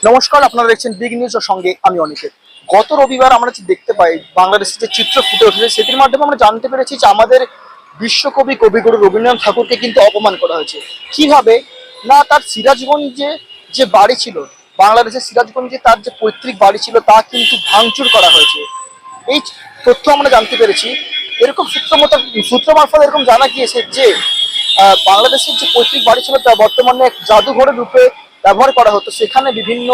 নমস্কার, আপনারা দেখছেন বিগ নিউজের সঙ্গে আমি অনিকেত। গত রবিবার আমরা যে দেখতে পাই বাংলাদেশের যে চিত্র ফুটে উঠেছে সেটির মাধ্যমে আমরা জানতে পেরেছি যে আমাদের বিশ্বকবি কবিগুরু রবীন্দ্রনাথ ঠাকুরকে কিন্তু অপমান করা হয়েছে। কিভাবে না, তার সিরাজগঞ্জে যে বাড়ি ছিল, বাংলাদেশের সিরাজগঞ্জে তার যে পৈতৃক বাড়ি ছিল তা কিন্তু ভাঙচুর করা হয়েছে। এই তথ্য আমরা জানতে পেরেছি। এরকম সূত্র মারফত এরকম জানা গিয়েছে যে বাংলাদেশের যে পৈতৃক বাড়ি ছিল তা বর্তমানে এক জাদুঘরের রূপে ব্যবহার করা হতো। সেখানে বিভিন্ন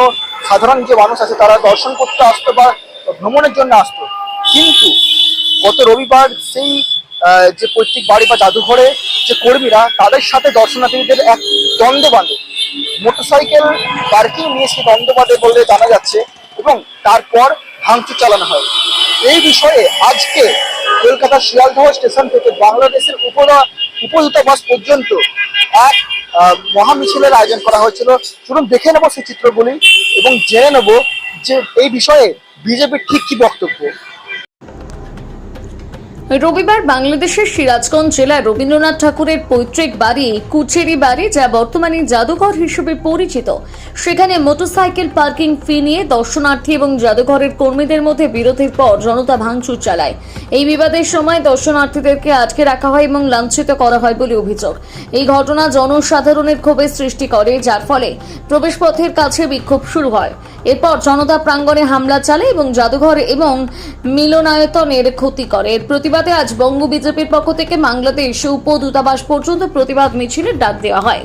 সাধারণ যে মানুষ আছে তারা দর্শন করতে আসতো বা ভ্রমণের জন্য আসতো। কিন্তু গত রবিবার সেই যে পৈতৃক বাড়ি বা জাদুঘরে যে কর্মীরা তাদের সাথে দর্শনার্থীদের এক দ্বন্দ্ব বাঁধে, মোটরসাইকেল পার্কিং নিয়ে সেই দ্বন্দ্ব বাঁধে বলে জানা যাচ্ছে এবং তারপর ভাঙচুর চালানো হয়। এই বিষয়ে আজকে কলকাতার শিয়ালদহ স্টেশন থেকে বাংলাদেশের উপদূতাবাস পর্যন্ত এক মহামিছিলের আয়োজন করা হয়েছিল। চলুন দেখে নেবো সেই চিত্রগুলি এবং জেনে নেব যে এই বিষয়ে বিজেপির ঠিক কি বক্তব্য। রবিবার বাংলাদেশের সিরাজগঞ্জ জেলার রবীন্দ্রনাথ ঠাকুরের পৈতৃক বাড়ি কুচেরি বাড়ি, যা বর্তমানে জাদুঘর হিসেবে পরিচিত, সেখানে মোটরসাইকেল পার্কিং ফি নিয়ে দর্শনার্থী এবং জাদুঘরের কর্মীদের মধ্যে বিরোধের পর জনতা ভাঙচুর চালায়। এই বিবাদের সময় দর্শনার্থীদেরকে আটকে রাখা হয় এবং লাঞ্ছিত করা হয় বলে অভিযোগ। এই ঘটনা জনসাধারণের ক্ষোভের সৃষ্টি করে, যার ফলে প্রবেশপথের কাছে বিক্ষোভ শুরু হয়। এরপর জনতা প্রাঙ্গণে হামলা চালায় এবং জাদুঘর এবং মিলনায়তনের ক্ষতি করে। এর প্রতিবাদে আজ বঙ্গ বিজেপির পক্ষ থেকে বাংলাদেশ উপদূতাবাস পর্যন্ত প্রতিবাদ মিছিলের ডাক দেওয়া হয়।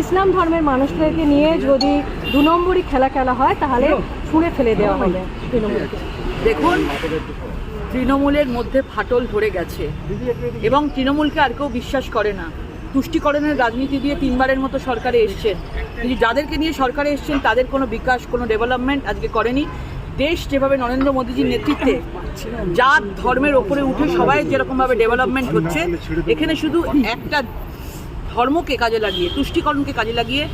ইসলাম ধর্মের মানুষদেরকে নিয়ে যদি 2 নম্বরই খেলা হয় তাহলে ছুঁড়ে ফেলে দেওয়া হবে তৃণমূলকে। দেখুন, তৃণমূলের মধ্যে ফাটল ধরে গেছে এবং তৃণমূলকে আর কেউ বিশ্বাস করে না। তুষ্টিকরণের রাজনীতি দিয়ে 3বারের মতো সরকারে এসছেন, কিন্তু যাদেরকে নিয়ে সরকারে এসছেন তাদের কোনো বিকাশ, কোনো ডেভেলপমেন্ট আজকে করেনি। দেশ যেভাবে নরেন্দ্র মোদীজির নেতৃত্বে জাত ধর্মের ওপরে উঠে সবাই যেরকমভাবে ডেভেলপমেন্ট হচ্ছে, এখানে শুধু একটা ধর্মকে কাজে লাগিয়ে, তুষ্টিকরণকে কাজে লাগিয়ে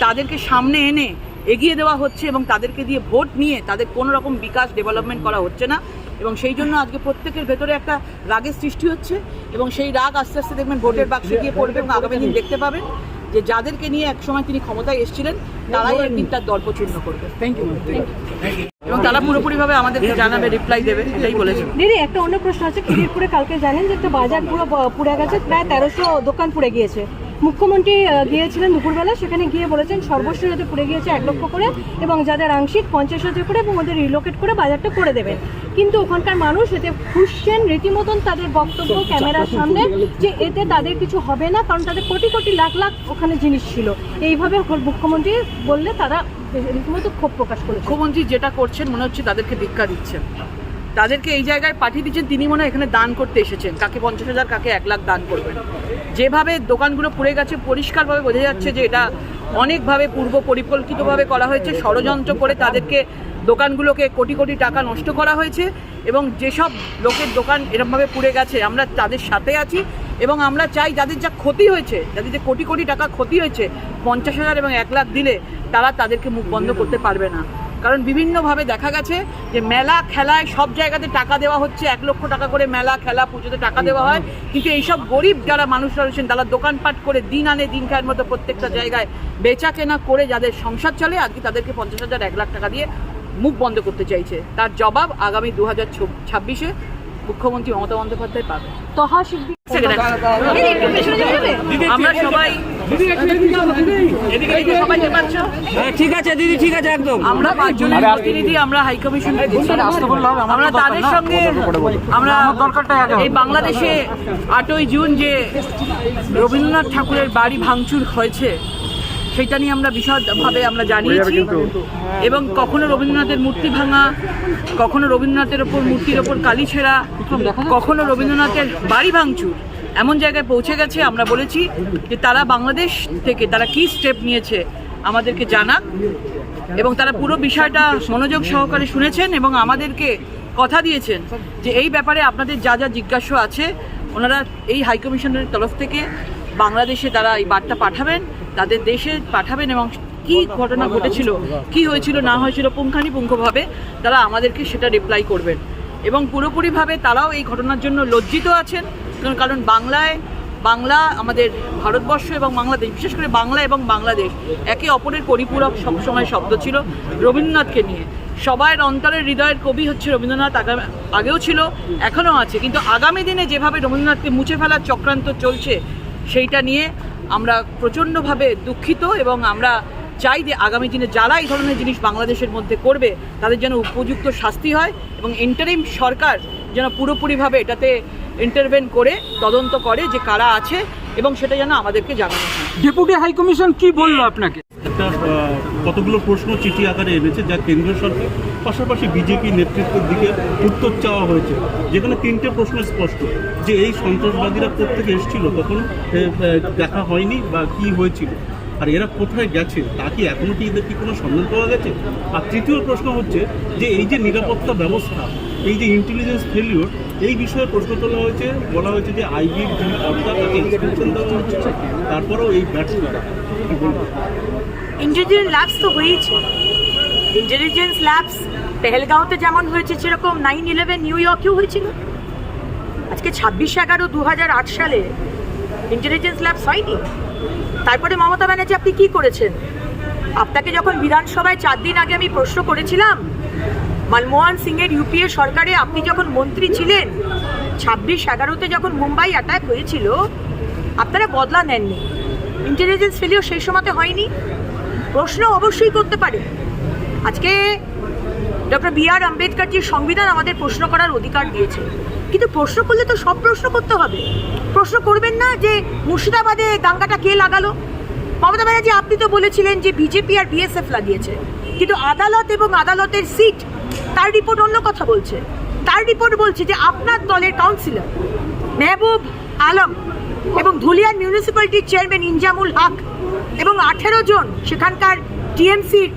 তাদেরকে সামনে এনে এগিয়ে দেওয়া হচ্ছে এবং তাদেরকে দিয়ে ভোট নিয়ে তাদের কোনো রকম বিকাশ ডেভেলপমেন্ট করা হচ্ছে না। এবং সেই জন্য আজকে প্রত্যেকের ভেতরে একটা রাগের সৃষ্টি হচ্ছে এবং সেই রাগ আস্তে আস্তে দেখবেন ভোটের বাক্সে গিয়ে পড়বে এবং আগামী দিন দেখতে পাবেন যে যাদেরকে নিয়ে একসময় তিনি ক্ষমতায় এসেছিলেন তারাই একদিন তার দর্পচূর্ণ করবে। Thank you. এবং তারা পুরোপুরিভাবে আমাদেরকে জানাবে, রিপ্লাই দেবে, এটাই বলেছে। দিদি, একটা অন্য প্রশ্ন আছে। খিদিরপুরে কালকে জানেন যে একটা বাজার পুরো পুড়ে গেছে, প্রায় 1300 দোকান পুড়ে গিয়েছে। মুখ্যমন্ত্রী গিয়েছিলেন দুপুরবেলা, সেখানে গিয়ে বলেছেন সর্বস্ব যাতে পুড়ে গিয়েছে 1 লক্ষ করে এবং যাদের আংশিক 50,000 করে এবং ওদের রিলোকেট করে বাজারটা করে দেবেন। কিন্তু ওখানকার মানুষ এতে খুশছেন রীতিমতন, তাদের বক্তব্য ক্যামেরার সামনে যে এতে তাদের কিছু হবে না, কারণ তাদের কোটি কোটি লাখ লাখ ওখানে জিনিস ছিল। এইভাবে মুখ্যমন্ত্রী বললে তারা রীতিমতো ক্ষোভ প্রকাশ করে। মুখ্যমন্ত্রী যেটা করছেন মনে হচ্ছে তাদেরকে ভিক্ষা দিচ্ছেন, তাদেরকে এই জায়গায় পাঠিয়ে দিচ্ছেন। তিনি মনে হয় এখানে দান করতে এসেছেন, কাকে 50,000 কাকে 1 লাখ দান করবেন। যেভাবে দোকানগুলো পুড়ে গেছে পরিষ্কারভাবে বোঝা যাচ্ছে যে এটা অনেকভাবে পূর্ব পরিকল্পিতভাবে করা হয়েছে, ষড়যন্ত্র করে তাদেরকে দোকানগুলোকে কোটি কোটি টাকা নষ্ট করা হয়েছে। এবং যেসব লোকের দোকান এরকমভাবে পুড়ে গেছে আমরা তাদের সাথে আছি এবং আমরা চাই যাদের যা ক্ষতি হয়েছে, যাদের যে কোটি কোটি টাকা ক্ষতি হয়েছে, 50,000 এবং 1 লাখ দিলে তারা তাদেরকে মুখ বন্ধ করতে পারবে না। কারণ বিভিন্নভাবে দেখা গেছে যে মেলা খেলায় সব জায়গাতে টাকা দেওয়া হচ্ছে, 1 লক্ষ টাকা করে মেলা খেলা পুজোতে টাকা দেওয়া হয়, কিন্তু এইসব গরিব যারা মানুষরা রয়েছেন তারা দোকানপাট করে দিন আনে দিন খায়ের মতো প্রত্যেকটা জায়গায় বেচা কেনা করে যাদের সংসার চলে, আজকে তাদেরকে 50,000 1 লাখ টাকা দিয়ে মুখ বন্ধ করতে চাইছে। তার জবাব আগামী 2026-এ মুখ্যমন্ত্রী মমতা বন্দ্যোপাধ্যায় পাবে। তহা শিল্পী আমরা সবাই সবাইকে পাচ্ছ? ঠিক আছে দিদি, ঠিক আছে একদম। আমরা 5 জনের প্রতিনিধি আমরা হাইকমিশন আমরা তাদের সঙ্গে আমরা এই বাংলাদেশে 8ই জুন যে রবীন্দ্রনাথ ঠাকুরের বাড়ি ভাঙচুর হয়েছে সেটা নিয়ে আমরা বিশদভাবে আমরা জানিয়েছি, এবং কখনো রবীন্দ্রনাথের মূর্তি ভাঙা, কখনো রবীন্দ্রনাথের ওপর মূর্তির ওপর কালি ছেঁড়া, কখনো রবীন্দ্রনাথের বাড়ি ভাঙচুর এমন জায়গায় পৌঁছে গেছে। আমরা বলেছি যে তারা বাংলাদেশ থেকে তারা কি স্টেপ নিয়েছে আমাদেরকে জানাক, এবং তারা পুরো বিষয়টা মনোযোগ সহকারে শুনেছেন এবং আমাদেরকে কথা দিয়েছেন যে এই ব্যাপারে আপনাদের যা যা জিজ্ঞাসা আছে ওনারা এই হাইকমিশনের তরফ থেকে বাংলাদেশে তারা এই বার্তা পাঠাবেন, তাদের দেশে পাঠাবেন, এবং কি ঘটনা ঘটেছিল, কি হয়েছিল না হয়েছিল পুঙ্খানুপুঙ্খভাবে তারা আমাদেরকে সেটা রিপ্লাই করবেন। এবং পুরোপুরিভাবে তারাও এই ঘটনার জন্য লজ্জিত আছেন, কারণ বাংলা আমাদের ভারতবর্ষ এবং বাংলাদেশ, বিশেষ করে বাংলা এবং বাংলাদেশ একে অপরের পরিপূরক সবসময় শব্দ ছিল। রবীন্দ্রনাথকে নিয়ে সবার অন্তরের হৃদয়ের কবি হচ্ছে রবীন্দ্রনাথ, আগেও ছিল এখনও আছে, কিন্তু আগামী দিনে যেভাবে রবীন্দ্রনাথকে মুছে ফেলার চক্রান্ত চলছে সেইটা নিয়ে আমরা প্রচণ্ডভাবে দুঃখিত, এবং আমরা চাই যে আগামী দিনে যারা এই ধরনের জিনিস বাংলাদেশের মধ্যে করবে তাদের যেন উপযুক্ত শাস্তি হয়, এবং ইন্টারিম সরকার যেন পুরোপুরিভাবে এটাতে ইন্টারভেন করে তদন্ত করে যে কারা আছে, এবং সেটা যেন আমাদেরকে জানানো হয়। ডেপুটি হাইকমিশন কি বললো আপনাকে? একটা কতগুলো প্রশ্ন চিঠি আকারে এনেছে যা কেন্দ্রীয় সরকার পাশাপাশি বিজেপি নেতৃত্বের দিকে উত্তর চাওয়া হয়েছে, যেখানে 3টে প্রশ্ন স্পষ্ট যে এই সন্ত্রাসবাদীরা কোত্থেকে এসেছিল, তখন দেখা হয়নি বা কি হয়েছিল, আর এরা কোথায় গেছে, তা কি এখনও কি এদের কি কোনো সন্ধান পাওয়া গেছে? আর তৃতীয় প্রশ্ন হচ্ছে যে এই যে নিরাপত্তা ব্যবস্থা, এই যে ইন্টেলিজেন্স ফেলিওর, এই বিষয়ে প্রশ্ন তোলা হয়েছে, বলা হয়েছে যে আইবির যিনি কর্তা তাকে ইনস্ট্রাকশন দেওয়া হচ্ছে, তারপরেও এই ব্যর্থতা কি বলবো? ইন্টেলিজেন্স ল্যাবস তো হয়েইছে। ইন্টেলিজেন্স ল্যাবস পেহেলগাঁওতে যেমন হয়েছে সেরকম 9/11 নিউ ইয়র্কেও হয়েছিল। আজকে 26/11/2008 সালে ইন্টেলিজেন্স ল্যাবস হয়নি। তারপরে মমতা ব্যানার্জি আপনি কি করেছেন? আপনাকে যখন বিধানসভায় 4 দিন আগে আমি প্রশ্ন করেছিলাম, মনমোহন সিংয়ের ইউপিএ সরকারে আপনি যখন মন্ত্রী ছিলেন, 26/11-তে যখন মুম্বাই অ্যাটাক হয়েছিল আপনারা বদলা নেননি। ইন্টেলিজেন্স ফেলিওর সেই সময়তে হয়নি? প্রশ্ন অবশ্যই করতে পারে। আজকে ডক্টর বি.আর. আম্বেদকরজির সংবিধান আমাদের প্রশ্ন করার অধিকার দিয়েছে, কিন্তু প্রশ্ন করলে তো সব প্রশ্ন করতে হবে। প্রশ্ন করবেন না যে মুর্শিদাবাদে দাঙ্গাটা কে লাগালো? মমতা ব্যানার্জি আপনি তো বলেছিলেন যে বিজেপি আর বিএসএফ লাগিয়েছে, কিন্তু আদালত এবং আদালতের সিট তার রিপোর্ট অন্য কথা বলছে। তার রিপোর্ট বলছে যে আপনার দলের কাউন্সিলর মেহবুব আলম এবং ধুলিয়ান মিউনিসিপ্যালিটির চেয়ারম্যান ইনজামুল হক এবং 18 জন সেখানকার টিএমসির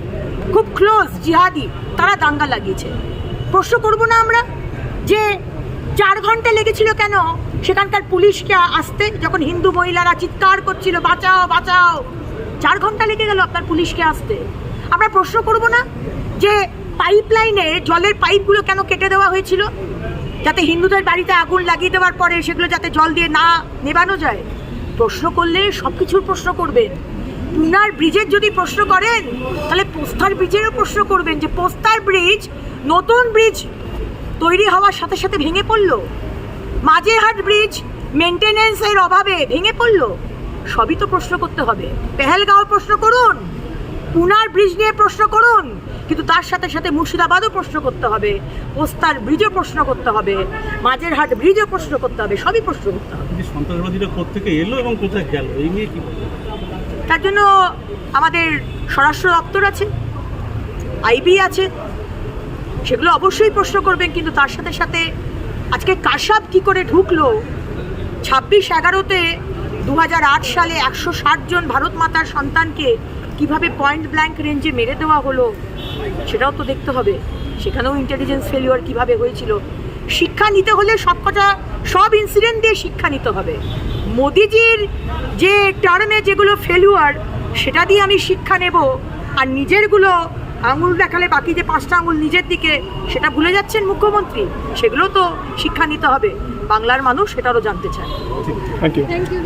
খুব ক্লোজ জিহাদি তারা দাঙ্গা লাগিয়েছে। প্রশ্ন করব না আমরা যে 4 ঘন্টা লেগেছিল কেন সেখানকার পুলিশকে আসতে, যখন হিন্দু মহিলারা চিৎকার করছিল বাঁচাও বাঁচাও, 4 ঘন্টা লেগে গেল আপনার পুলিশকে আসতে? আমরা প্রশ্ন করব না যে পাইপলাইনে জলের পাইপগুলো কেন কেটে দেওয়া হয়েছিল, যাতে হিন্দুদের বাড়িতে আগুন লাগিয়ে দেওয়ার পরে সেগুলো যাতে জল দিয়ে না নেবানো যায়? প্রশ্ন করলে সব কিছুর প্রশ্ন করবেন। পুনার ব্রিজের যদি প্রশ্ন করেন তাহলে পোস্তার ব্রিজেরও প্রশ্ন করবেন, যে পোস্তার ব্রিজ নতুন ব্রিজ তৈরি হওয়ার সাথে সাথে ভেঙে পড়লো, মাঝেরহাট ব্রিজ মেনটেনেন্সের অভাবে ভেঙে পড়লো। সবই তো প্রশ্ন করতে হবে। পেহেলগাঁও প্রশ্ন করুন, পুনার ব্রিজ নিয়ে প্রশ্ন করুন, কিন্তু তার সাথে সাথে মুর্শিদাবাদও প্রশ্ন করতে হবে, পোস্তার ব্রিজও প্রশ্ন করতে হবে, মাঝেরহাট ব্রিজও প্রশ্ন করতে হবে, সবই প্রশ্ন করতে হবে। সন্ত্রাসবাদীরা কোত্থেকে এলো এবং কোথায় গেল, এই নিয়ে কি বলবো? তার জন্য আমাদের স্বরাষ্ট্র দপ্তর আছে, আইবি আছে, সেগুলো অবশ্যই প্রশ্ন করবেন, কিন্তু তার সাথে সাথে আজকে কাসাব কি করে ঢুকলো, 26/11-তে 2008 সালে 160 জন ভারত মাতার সন্তানকে কিভাবে পয়েন্ট ব্ল্যাঙ্ক রেঞ্জে মেরে দেওয়া হলো সেটাও তো দেখতে হবে। সেখানেও ইন্টেলিজেন্স ফেলিওর কিভাবে হয়েছিল। শিক্ষা নিতে হলে সব ইনসিডেন্ট দিয়ে শিক্ষা নিতে হবে। মোদিজির যে টার্মে যেগুলো ফেলিওর সেটা দিয়ে আমি শিক্ষা নেব, আর নিজেরগুলো আঙুল দেখালে বাকি যে 5টা আঙুল নিজের দিকে সেটা ভুলে যাচ্ছেন মুখ্যমন্ত্রী, সেগুলো তো শিক্ষা নিতে হবে। বাংলার মানুষ সেটারও জানতে চায়। Thank you. Thank you.